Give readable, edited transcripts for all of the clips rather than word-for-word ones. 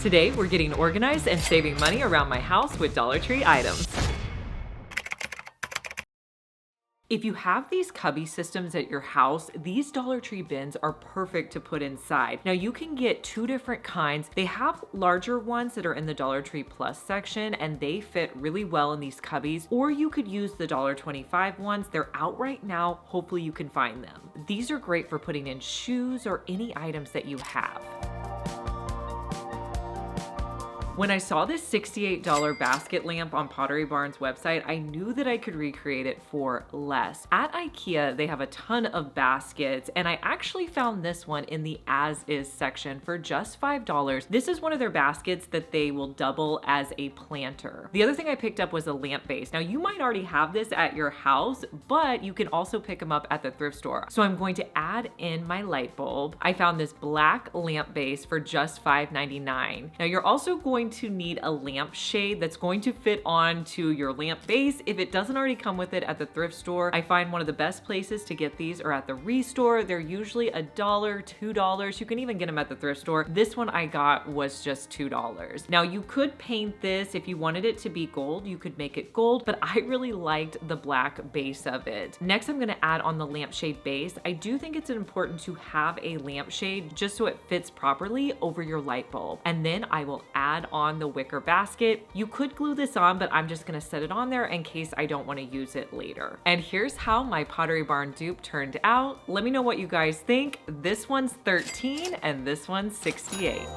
Today, we're getting organized and saving money around my house with Dollar Tree items. If you have these cubby systems at your house, these Dollar Tree bins are perfect to put inside. Now you can get two different kinds. They have larger ones that are in the Dollar Tree Plus section and they fit really well in these cubbies, or you could use the $1.25 ones. They're out right now. Hopefully you can find them. These are great for putting in shoes or any items that you have. When I saw this $68 basket lamp on Pottery Barn's website, I knew that I could recreate it for less. At IKEA, they have a ton of baskets, and I actually found this one in the as-is section for just $5. This is one of their baskets that they will double as a planter. The other thing I picked up was a lamp base. Now, you might already have this at your house, but you can also pick them up at the thrift store. So I'm going to add in my light bulb. I found this black lamp base for just $5.99. Now, you're also going to need a lamp shade that's going to fit onto your lamp base. If it doesn't already come with it at the thrift store, I find one of the best places to get these are at the Restore. They're usually $1, $2. You can even get them at the thrift store. This one I got was just $2. Now you could paint this if you wanted it to be gold, you could make it gold, but I really liked the black base of it. Next, I'm gonna add on the lampshade base. I do think it's important to have a lampshade just so it fits properly over your light bulb. And then I will add on the wicker basket. You could glue this on, but I'm just gonna set it on there in case I don't wanna use it later. And here's how my Pottery Barn dupe turned out. Let me know what you guys think. This one's 13 and this one's 68.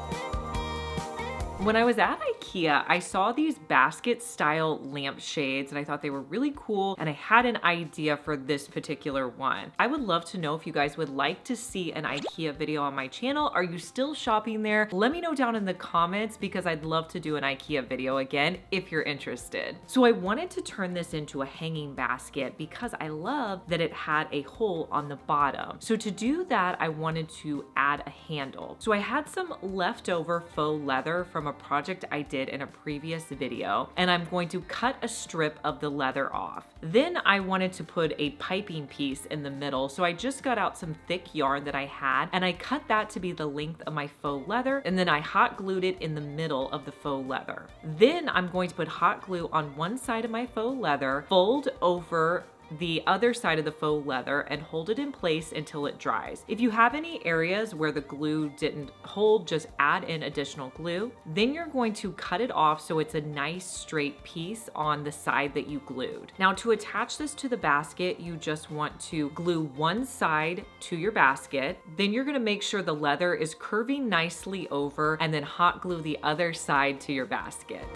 When I was at IKEA, I saw these basket style lampshades and I thought they were really cool and I had an idea for this particular one. I would love to know if you guys would like to see an IKEA video on my channel. Are you still shopping there? Let me know down in the comments because I'd love to do an IKEA video again if you're interested. So I wanted to turn this into a hanging basket because I love that it had a hole on the bottom. So to do that, I wanted to add a handle. So I had some leftover faux leather from a project I did in a previous video, and I'm going to cut a strip of the leather off. Then I wanted to put a piping piece in the middle, so I just got out some thick yarn that I had, and I cut that to be the length of my faux leather, and then I hot glued it in the middle of the faux leather. Then I'm going to put hot glue on one side of my faux leather, fold over the other side of the faux leather and hold it in place until it dries. If you have any areas where the glue didn't hold, just add in additional glue. Then you're going to cut it off so it's a nice straight piece on the side that you glued. Now to attach this to the basket, you just want to glue one side to your basket. Then you're gonna make sure the leather is curving nicely over and then hot glue the other side to your basket.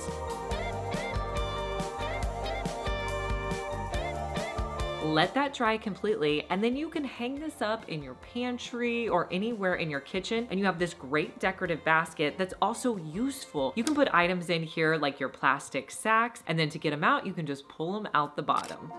Let that dry completely, and then you can hang this up in your pantry or anywhere in your kitchen, and you have this great decorative basket that's also useful. You can put items in here like your plastic sacks, and then to get them out, you can just pull them out the bottom.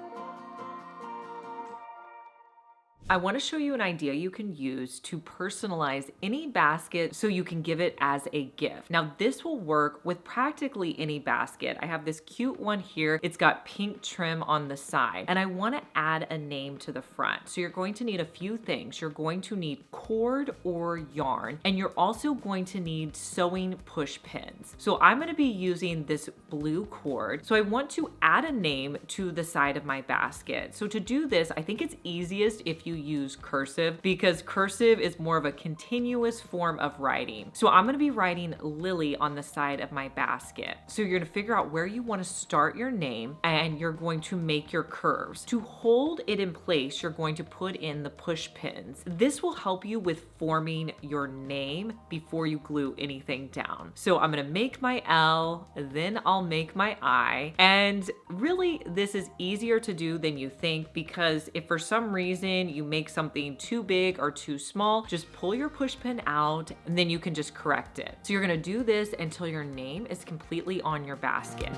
I want to show you an idea you can use to personalize any basket so you can give it as a gift. Now this will work with practically any basket. I have this cute one here. It's got pink trim on the side and I want to add a name to the front. So you're going to need a few things. You're going to need cord or yarn, and you're also going to need sewing push pins. So I'm going to be using this blue cord. So I want to add a name to the side of my basket. So to do this, I think it's easiest if you use cursive because cursive is more of a continuous form of writing. So I'm going to be writing Lily on the side of my basket. So you're going to figure out where you want to start your name and you're going to make your curves. To hold it in place, you're going to put in the push pins. This will help you with forming your name before you glue anything down. So I'm going to make my L, then I'll make my I. And really, this is easier to do than you think because if for some reason you make something too big or too small, just pull your push pin out and then you can just correct it. So you're gonna do this until your name is completely on your basket.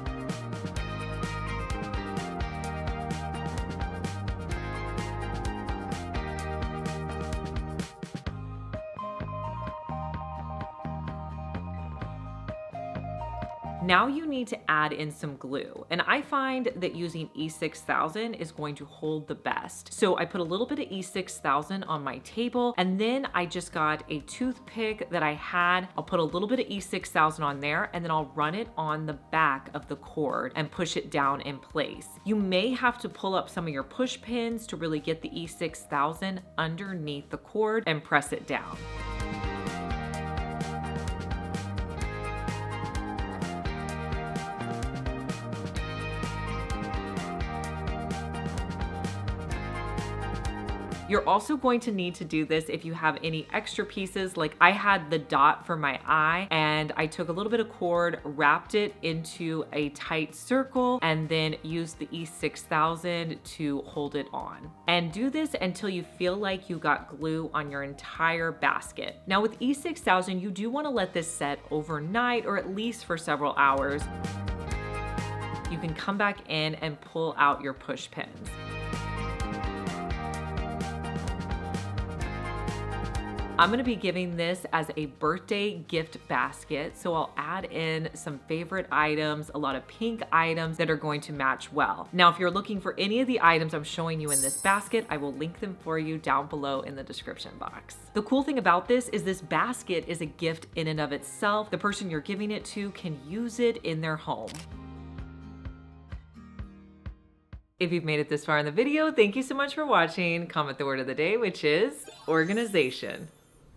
Now you need to add in some glue, and I find that using E6000 is going to hold the best. So I put a little bit of E6000 on my table, and then I just got a toothpick that I had. I'll put a little bit of E6000 on there, and then I'll run it on the back of the cord and push it down in place. You may have to pull up some of your push pins to really get the E6000 underneath the cord and press it down. You're also going to need to do this if you have any extra pieces. Like I had the dot for my eye, and I took a little bit of cord, wrapped it into a tight circle, and then used the E6000 to hold it on. And do this until you feel like you got glue on your entire basket. Now with E6000, you do want to let this set overnight or at least for several hours. You can come back in and pull out your push pins. I'm gonna be giving this as a birthday gift basket, so I'll add in some favorite items, a lot of pink items that are going to match well. Now, if you're looking for any of the items I'm showing you in this basket, I will link them for you down below in the description box. The cool thing about this is this basket is a gift in and of itself. The person you're giving it to can use it in their home. If you've made it this far in the video, thank you so much for watching. Comment the word of the day, which is organization.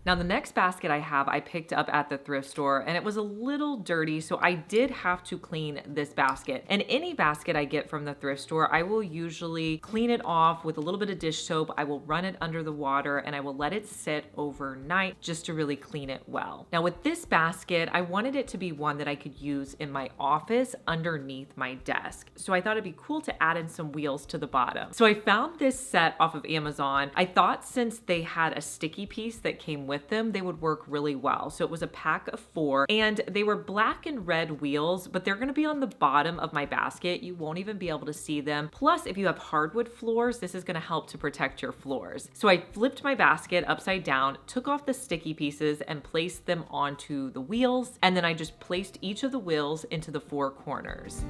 Now the next basket I have, I picked up at the thrift store, and it was a little dirty, so I did have to clean this basket. And any basket I get from the thrift store, I will usually clean it off with a little bit of dish soap. I will run it under the water, and I will let it sit overnight just to really clean it well. Now with this basket, I wanted it to be one that I could use in my office underneath my desk. So I thought it'd be cool to add in some wheels to the bottom. So I found this set off of Amazon. I thought since they had a sticky piece that came with them, they would work really well. So it was a pack of 4, and they were black and red wheels, but they're gonna be on the bottom of my basket. You won't even be able to see them. Plus, if you have hardwood floors, this is gonna help to protect your floors. So I flipped my basket upside down, took off the sticky pieces, and placed them onto the wheels. And then I just placed each of the wheels into the 4 corners.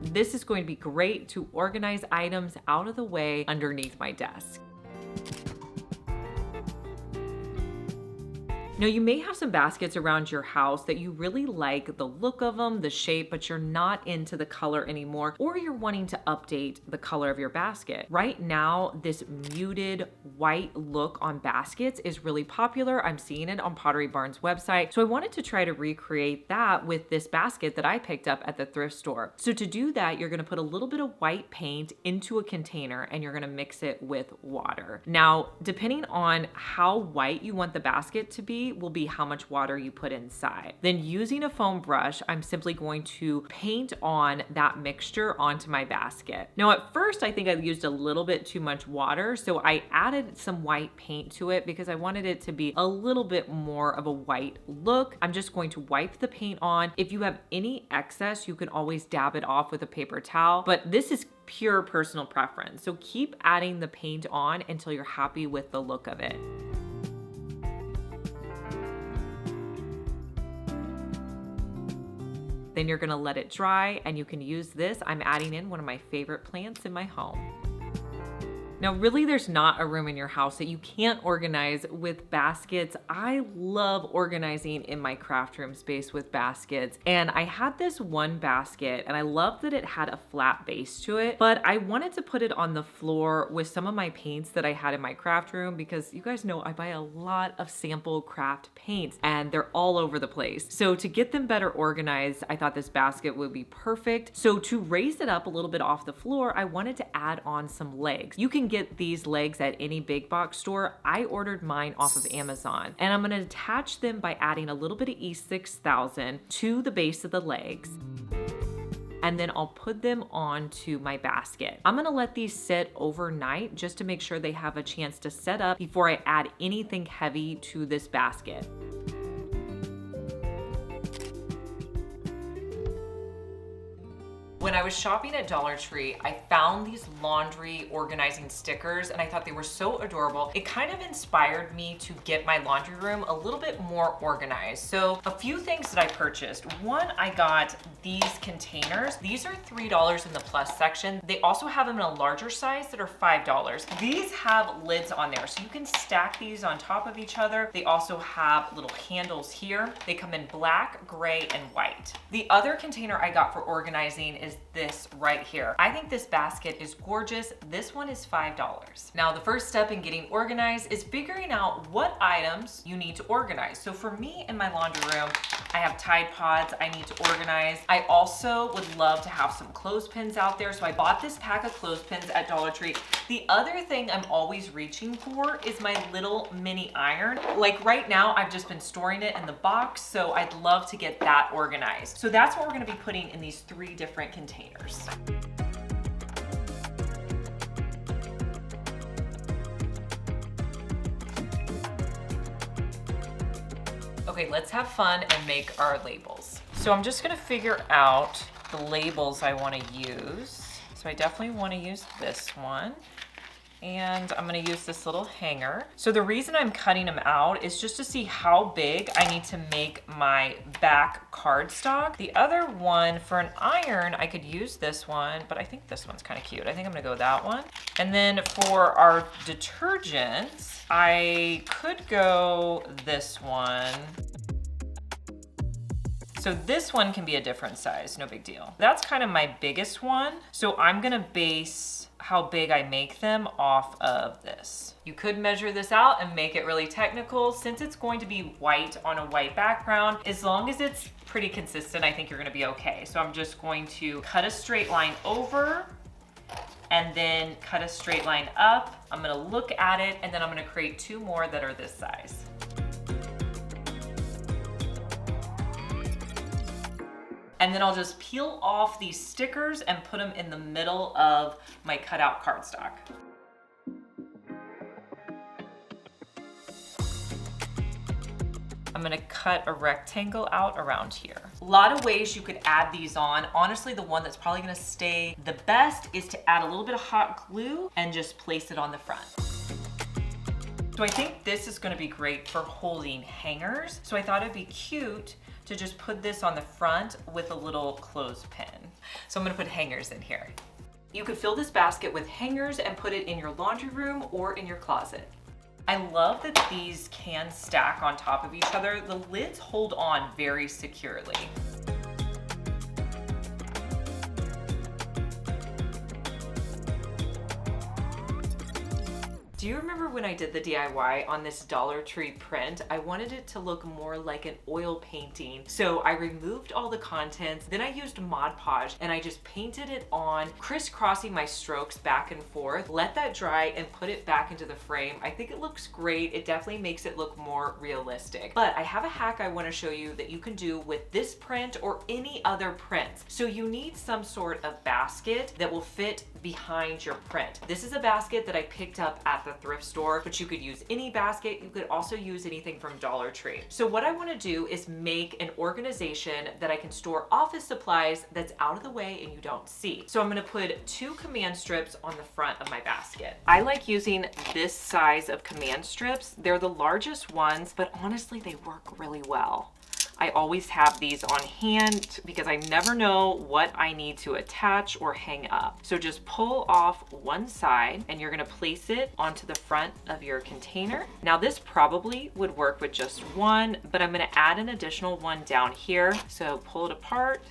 This is going to be great to organize items out of the way underneath my desk. Now you may have some baskets around your house that you really like the look of them, the shape, but you're not into the color anymore, or you're wanting to update the color of your basket. Right now, this muted white look on baskets is really popular. I'm seeing it on Pottery Barn's website. So I wanted to try to recreate that with this basket that I picked up at the thrift store. So to do that, you're gonna put a little bit of white paint into a container, and you're gonna mix it with water. Now, depending on how white you want the basket to be, will be how much water you put inside. Then using a foam brush, I'm simply going to paint on that mixture onto my basket. Now at first, I think I used a little bit too much water, so I added some white paint to it because I wanted it to be a little bit more of a white look. I'm just going to wipe the paint on. If you have any excess, you can always dab it off with a paper towel, but this is pure personal preference. So keep adding the paint on until you're happy with the look of it. Then you're gonna let it dry, and you can use this. I'm adding in one of my favorite plants in my home. Now, really, there's not a room in your house that you can't organize with baskets. I love organizing in my craft room space with baskets. And I had this one basket, and I love that it had a flat base to it, but I wanted to put it on the floor with some of my paints that I had in my craft room, because you guys know I buy a lot of sample craft paints, and they're all over the place. So to get them better organized, I thought this basket would be perfect. So to raise it up a little bit off the floor, I wanted to add on some legs. You can get these legs at any big box store. I ordered mine off of Amazon, and I'm gonna attach them by adding a little bit of E6000 to the base of the legs. And then I'll put them onto my basket. I'm gonna let these sit overnight just to make sure they have a chance to set up before I add anything heavy to this basket. When I was shopping at Dollar Tree, I found these laundry organizing stickers and I thought they were so adorable. It kind of inspired me to get my laundry room a little bit more organized. So a few things that I purchased. One, I got these containers. These are $3 in the plus section. They also have them in a larger size that are $5. These have lids on there, so you can stack these on top of each other. They also have little handles here. They come in black, gray, and white. The other container I got for organizing is this right here. I think this basket is gorgeous. This one is $5. Now, the first step in getting organized is figuring out what items you need to organize. So for me in my laundry room, I have Tide Pods I need to organize. I also would love to have some clothespins out there, so I bought this pack of clothespins at Dollar Tree. The other thing I'm always reaching for is my little mini iron. Like right now, I've just been storing it in the box, so I'd love to get that organized. So that's what we're gonna be putting in these 3 different containers. Okay, let's have fun and make our labels. So I'm just gonna figure out the labels I wanna use. So I definitely wanna use this one. And I'm gonna use this little hanger. So the reason I'm cutting them out is just to see how big I need to make my back cardstock. The other one, for an iron, I could use this one, but I think this one's kind of cute. I think I'm gonna go with that one. And then for our detergents, I could go this one. So this one can be a different size, no big deal. That's kind of my biggest one. So I'm gonna base how big I make them off of this. You could measure this out and make it really technical. Since it's going to be white on a white background, as long as it's pretty consistent, I think you're gonna be okay. So I'm just going to cut a straight line over and then cut a straight line up. I'm gonna look at it and then I'm gonna create 2 more that are this size. And then I'll just peel off these stickers and put them in the middle of my cutout cardstock. I'm gonna cut a rectangle out around here. A lot of ways you could add these on. Honestly, the one that's probably gonna stay the best is to add a little bit of hot glue and just place it on the front. So I think this is gonna be great for holding hangers. So I thought it'd be cute to just put this on the front with a little clothespin. So I'm gonna put hangers in here. You could fill this basket with hangers and put it in your laundry room or in your closet. I love that these can stack on top of each other. The lids hold on very securely. Do you remember when I did the DIY on this Dollar Tree print? I wanted it to look more like an oil painting. So I removed all the contents, then I used Mod Podge and I just painted it on, crisscrossing my strokes back and forth, let that dry and put it back into the frame. I think it looks great. It definitely makes it look more realistic. But I have a hack I wanna show you that you can do with this print or any other prints. So you need some sort of basket that will fit behind your print. This is a basket that I picked up at the thrift store, but you could use any basket. You could also use anything from Dollar Tree. So what I want to do is make an organization that I can store office supplies that's out of the way and you don't see. So I'm going to put 2 command strips on the front of my basket. I like using this size of command strips. They're the largest ones, but honestly, they work really well. I always have these on hand because I never know what I need to attach or hang up. So just pull off one side and you're gonna place it onto the front of your container. Now this probably would work with just one, but I'm gonna add an additional one down here. So pull it apart,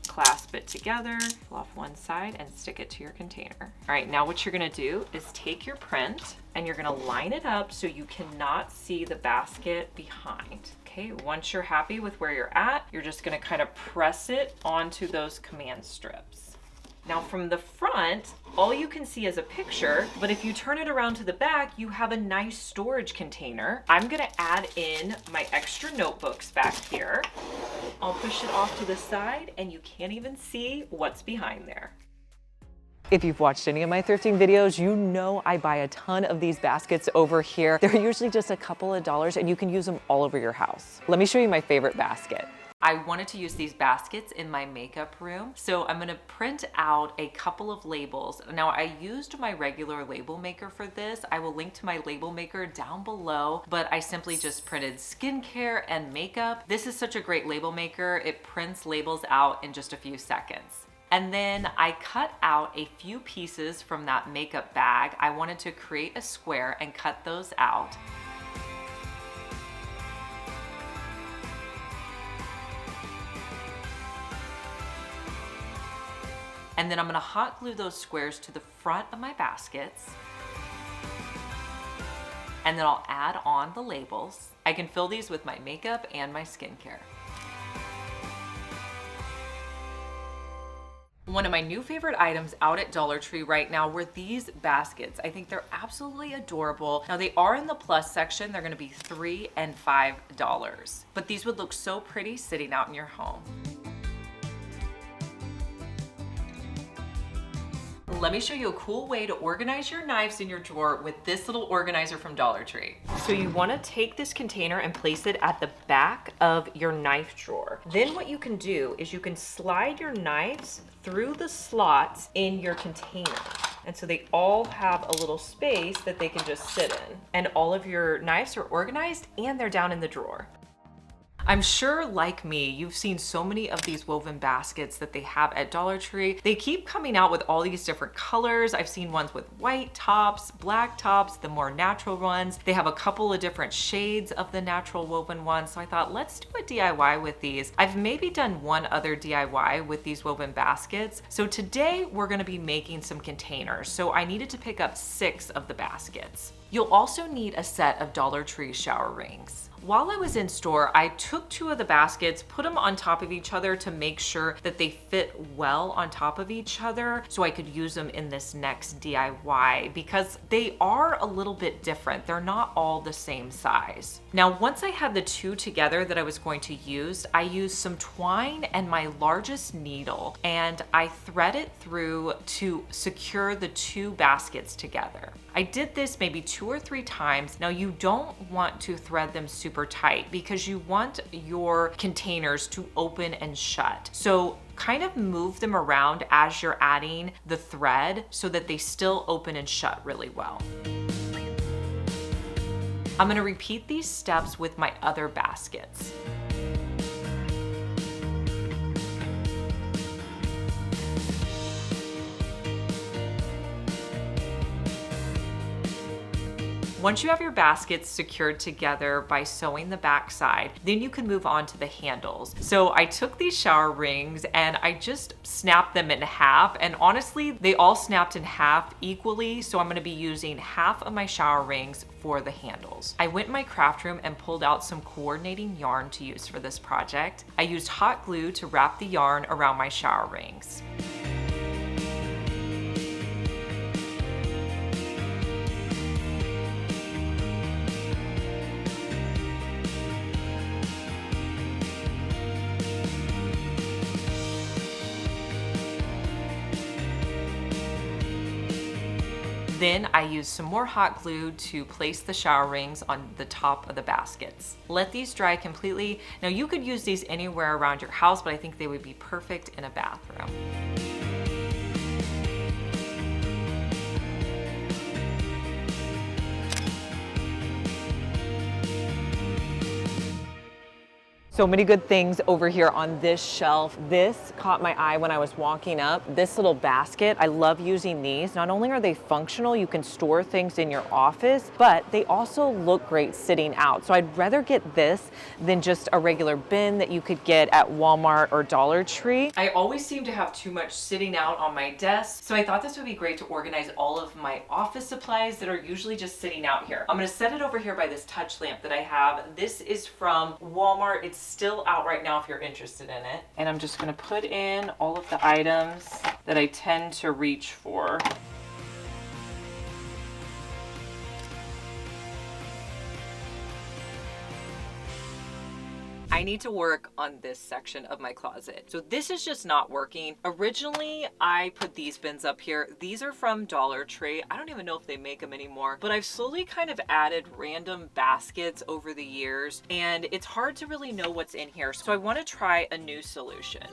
clasp it together, pull off one side and stick it to your container. All right, now what you're gonna do is take your print and you're gonna line it up so you cannot see the basket behind. Okay, once you're happy with where you're at, you're just gonna kind of press it onto those command strips. Now from the front, all you can see is a picture, but if you turn it around to the back, you have a nice storage container. I'm gonna add in my extra notebooks back here. I'll push it off to the side and you can't even see what's behind there. If you've watched any of my thrifting videos, you know I buy a ton of these baskets over here. They're usually just a couple of dollars and you can use them all over your house. Let me show you my favorite basket. I wanted to use these baskets in my makeup room, so I'm gonna print out a couple of labels. Now, I used my regular label maker for this. I will link to my label maker down below, but I simply just printed skincare and makeup. This is such a great label maker. It prints labels out in just a few seconds. And then I cut out a few pieces from that makeup bag. I wanted to create a square and cut those out. And then I'm gonna hot glue those squares to the front of my baskets. And then I'll add on the labels. I can fill these with my makeup and my skincare. One of my new favorite items out at Dollar Tree right now were these baskets. I think they're absolutely adorable. Now they are in the plus section. They're gonna be $3 and $5, but these would look so pretty sitting out in your home. Let me show you a cool way to organize your knives in your drawer with this little organizer from Dollar Tree. So you want to take this container and place it at the back of your knife drawer. Then what you can do is you can slide your knives through the slots in your container. And so they all have a little space that they can just sit in. And all of your knives are organized and they're down in the drawer. I'm sure, like me, you've seen so many of these woven baskets that they have at Dollar Tree. They keep coming out with all these different colors. I've seen ones with white tops, black tops, the more natural ones. They have a couple of different shades of the natural woven ones. So I thought, let's do a DIY with these. I've maybe done one other DIY with these woven baskets. So today we're gonna be making some containers. So I needed to pick up 6 of the baskets. You'll also need a set of Dollar Tree shower rings. While I was in store, I took 2 of the baskets, put them on top of each other to make sure that they fit well on top of each other so I could use them in this next DIY because they are a little bit different. They're not all the same size. Now, once I had the 2 together that I was going to use, I used some twine and my largest needle and I thread it through to secure the 2 baskets together. I did this maybe 2 or 3 times. Now, you don't want to thread them super tight because you want your containers to open and shut. So kind of move them around as you're adding the thread so that they still open and shut really well. I'm gonna repeat these steps with my other baskets. Once you have your baskets secured together by sewing the back side, then you can move on to the handles. So I took these shower rings and I just snapped them in half, and honestly, they all snapped in half equally, so I'm gonna be using half of my shower rings for the handles. I went in my craft room and pulled out some coordinating yarn to use for this project. I used hot glue to wrap the yarn around my shower rings. Then I used some more hot glue to place the shower rings on the top of the baskets. Let these dry completely. Now you could use these anywhere around your house, but I think they would be perfect in a bathroom. So many good things over here on this shelf. This caught my eye when I was walking up. This little basket, I love using these. Not only are they functional, you can store things in your office, but they also look great sitting out. So I'd rather get this than just a regular bin that you could get at Walmart or Dollar Tree. I always seem to have too much sitting out on my desk, so I thought this would be great to organize all of my office supplies that are usually just sitting out here. I'm gonna set it over here by this touch lamp that I have. This is from Walmart. It's still out right now if you're interested in it. And I'm just gonna put in all of the items that I tend to reach for. I I need to work on this section of my closet. So this is just not working. Originally, I put these bins up here. These are from Dollar Tree. I don't even know if they make them anymore, but I've slowly kind of added random baskets over the years, and it's hard to really know what's in here. So I want to try a new solution.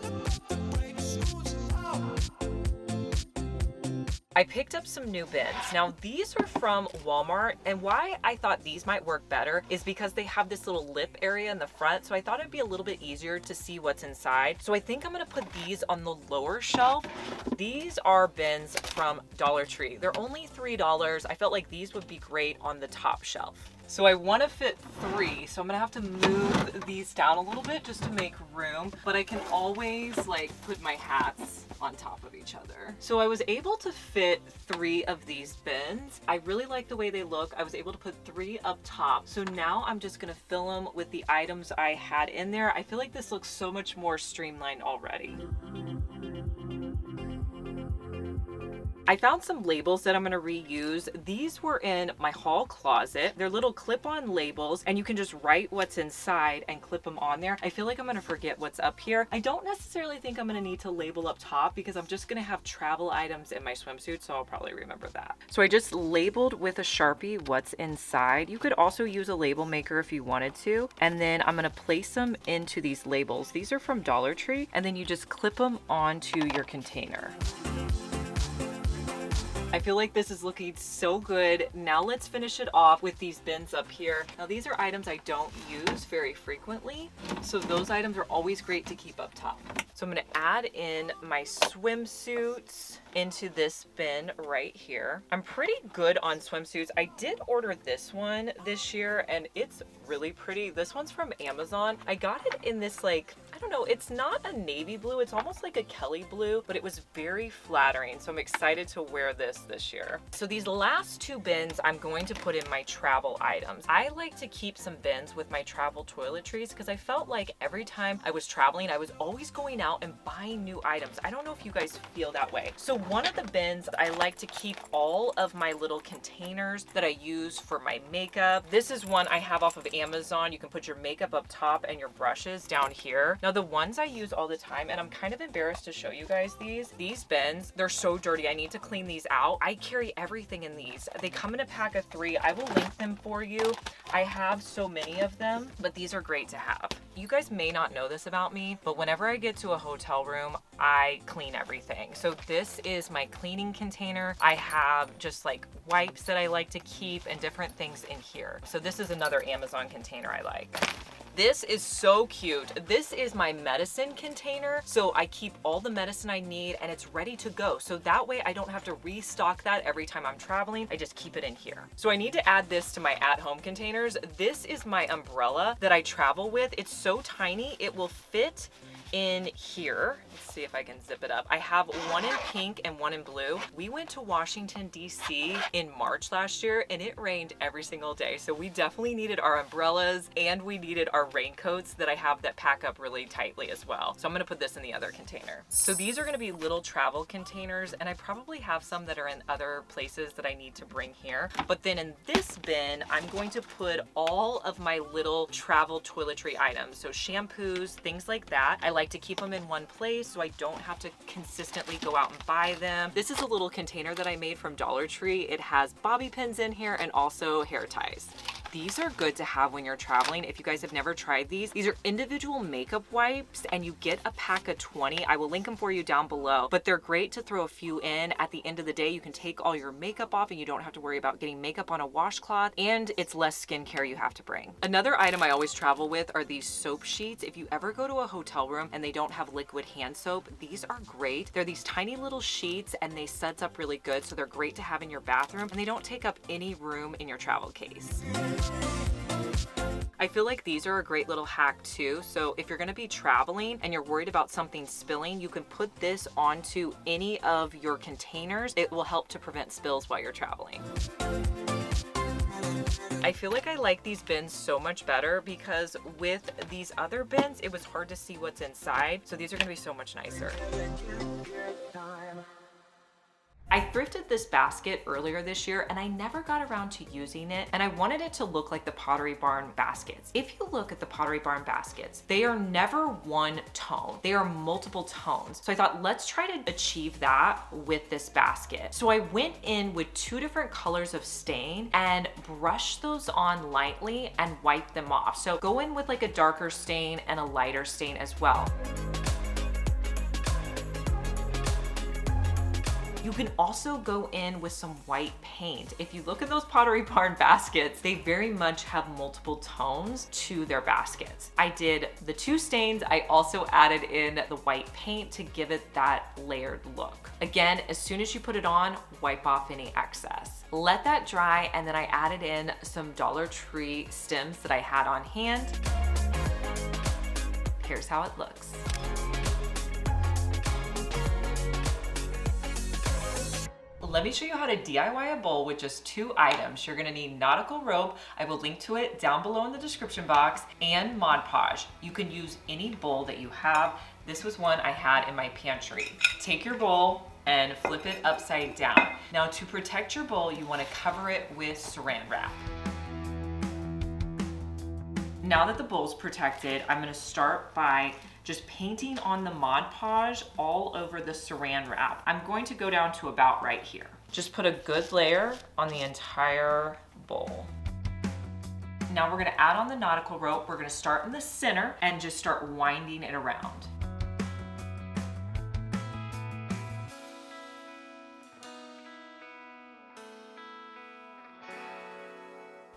I picked up some new bins. Now these are from Walmart, and why I thought these might work better is because they have this little lip area in the front, so I thought it'd be a little bit easier to see what's inside. So I think I'm gonna put these on the lower shelf. These are bins from Dollar Tree. They're only $3. I felt like these would be great on the top shelf. So I want to fit 3, so I'm gonna have to move these down a little bit just to make room, but I can always like put my hats on top of each other. So I was able to fit 3 of these bins. I really like the way they look. I was able to put 3 up top. So now I'm just gonna fill them with the items I had in there. I feel like this looks so much more streamlined already. I found some labels that I'm gonna reuse. These were in my hall closet. They're little clip-on labels, and you can just write what's inside and clip them on there. I feel like I'm gonna forget what's up here. I don't necessarily think I'm gonna need to label up top because I'm just gonna have travel items in my swimsuit, so I'll probably remember that. So I just labeled with a Sharpie what's inside. You could also use a label maker if you wanted to, and then I'm gonna place them into these labels. These are from Dollar Tree, and then you just clip them onto your container. I feel like this is looking so good. Now let's finish it off with these bins up here. Now these are items I don't use very frequently, so those items are always great to keep up top. So I'm gonna add in my swimsuits into this bin right here. I'm pretty good on swimsuits. I did order this one this year and it's really pretty. This one's from Amazon. I got it in this like, I don't know, it's not a navy blue, it's almost like a Kelly blue, but it was very flattering. So I'm excited to wear this year. So these last 2 bins I'm going to put in my travel items. I like to keep some bins with my travel toiletries because I felt like every time I was traveling, I was always going out and buying new items. I don't know if you guys feel that way. So one of the bins, I like to keep all of my little containers that I use for my makeup. This is one I have off of Amazon. You can put your makeup up top and your brushes down here. Now the ones I use all the time, and I'm kind of embarrassed to show you guys these bins, they're so dirty. I need to clean these out. I carry everything in these. They come in a pack of 3. I will link them for you. I have so many of them, but these are great to have. You guys may not know this about me, but whenever I get to a hotel room, I clean everything. So this is my cleaning container. I have just like wipes that I like to keep and different things in here. So this is another Amazon container I like. This is so cute. This is my medicine container. So I keep all the medicine I need and it's ready to go. So that way I don't have to restock that every time I'm traveling. I just keep it in here. So I need to add this to my at-home containers. This is my umbrella that I travel with. It's so tiny, it will fit in here. Let's see if I can zip it up. I have one in pink and one in blue. We went to Washington, D.C. in March last year and it rained every single day. So we definitely needed our umbrellas and we needed our raincoats that I have that pack up really tightly as well. So I'm gonna put this in the other container. So these are gonna be little travel containers and I probably have some that are in other places that I need to bring here. But then in this bin, I'm going to put all of my little travel toiletry items. So shampoos, things like that. I like to keep them in one place so I don't have to consistently go out and buy them. This is a little container that I made from Dollar Tree. It has bobby pins in here and also hair ties. These are good to have when you're traveling. If you guys have never tried these are individual makeup wipes and you get a pack of 20. I will link them for you down below, but they're great to throw a few in. At the end of the day, you can take all your makeup off and you don't have to worry about getting makeup on a washcloth, and it's less skincare you have to bring. Another item I always travel with are these soap sheets. If you ever go to a hotel room and they don't have liquid hand soap, these are great. They're these tiny little sheets and they set up really good, so they're great to have in your bathroom and they don't take up any room in your travel case. I feel like these are a great little hack too. So if you're gonna be traveling and you're worried about something spilling, you can put this onto any of your containers. It will help to prevent spills while you're traveling. I feel like I like these bins so much better because with these other bins, it was hard to see what's inside. So these are gonna be so much nicer. I thrifted this basket earlier this year and I never got around to using it, and I wanted it to look like the Pottery Barn baskets. If you look at the Pottery Barn baskets, they are never one tone. They are multiple tones. So I thought, let's try to achieve that with this basket. So I went in with 2 different colors of stain and brushed those on lightly and wiped them off. So go in with like a darker stain and a lighter stain as well. You can also go in with some white paint. If you look at those Pottery Barn baskets, they very much have multiple tones to their baskets. I did the 2 stains. I also added in the white paint to give it that layered look. Again, as soon as you put it on, wipe off any excess. Let that dry, and then I added in some Dollar Tree stems that I had on hand. Here's how it looks. Let me show you how to DIY a bowl with just 2 items. You're gonna need nautical rope. I will link to it down below in the description box, and Mod Podge. You can use any bowl that you have. This was one I had in my pantry. Take your bowl and flip it upside down. Now, to protect your bowl, you wanna cover it with saran wrap. Now that the bowl's protected, I'm gonna start by just painting on the Mod Podge all over the saran wrap. I'm going to go down to about right here. Just put a good layer on the entire bowl. Now we're gonna add on the nautical rope. We're gonna start in the center and just start winding it around.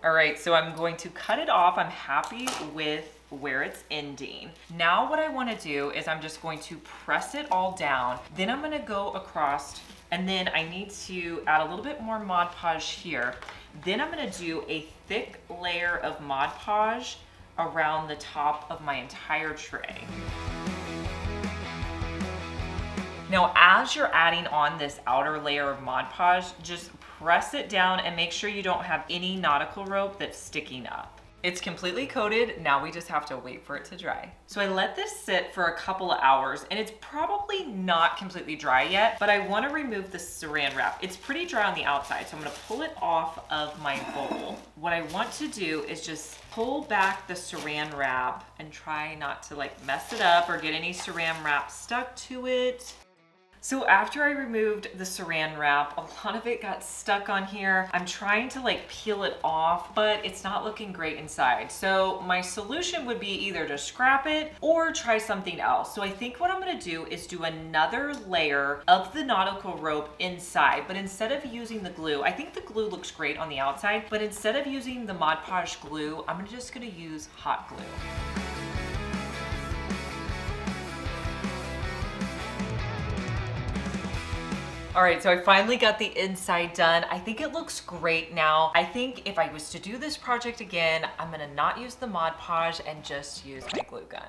All right, so I'm going to cut it off. I'm happy with where it's ending. Now what I wanna do is I'm just going to press it all down. Then I'm gonna go across, and then I need to add a little bit more Mod Podge here. Then I'm gonna do a thick layer of Mod Podge around the top of my entire tray. Now, as you're adding on this outer layer of Mod Podge, just press it down and make sure you don't have any nautical rope that's sticking up. It's completely coated. Now we just have to wait for it to dry. So I let this sit for a couple of hours, and it's probably not completely dry yet, but I want to remove the saran wrap. It's pretty dry on the outside, so I'm going to pull it off of my bowl. What I want to do is just pull back the saran wrap and try not to like mess it up or get any saran wrap stuck to it. So after I removed the saran wrap, a lot of it got stuck on here. I'm trying to like peel it off, but it's not looking great inside. So my solution would be either to scrap it or try something else. So I think what I'm gonna do is do another layer of the nautical rope inside, but instead of using the glue, I think the glue looks great on the outside, but instead of using the Mod Podge glue, I'm just gonna use hot glue. All right, so I finally got the inside done. I think it looks great now. I think if I was to do this project again, I'm gonna not use the Mod Podge and just use my glue gun.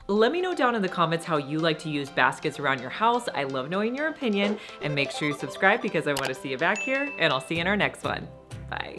Let me know down in the comments how you like to use baskets around your house. I love knowing your opinion, and make sure you subscribe because I wanna see you back here, and I'll see you in our next one. Bye.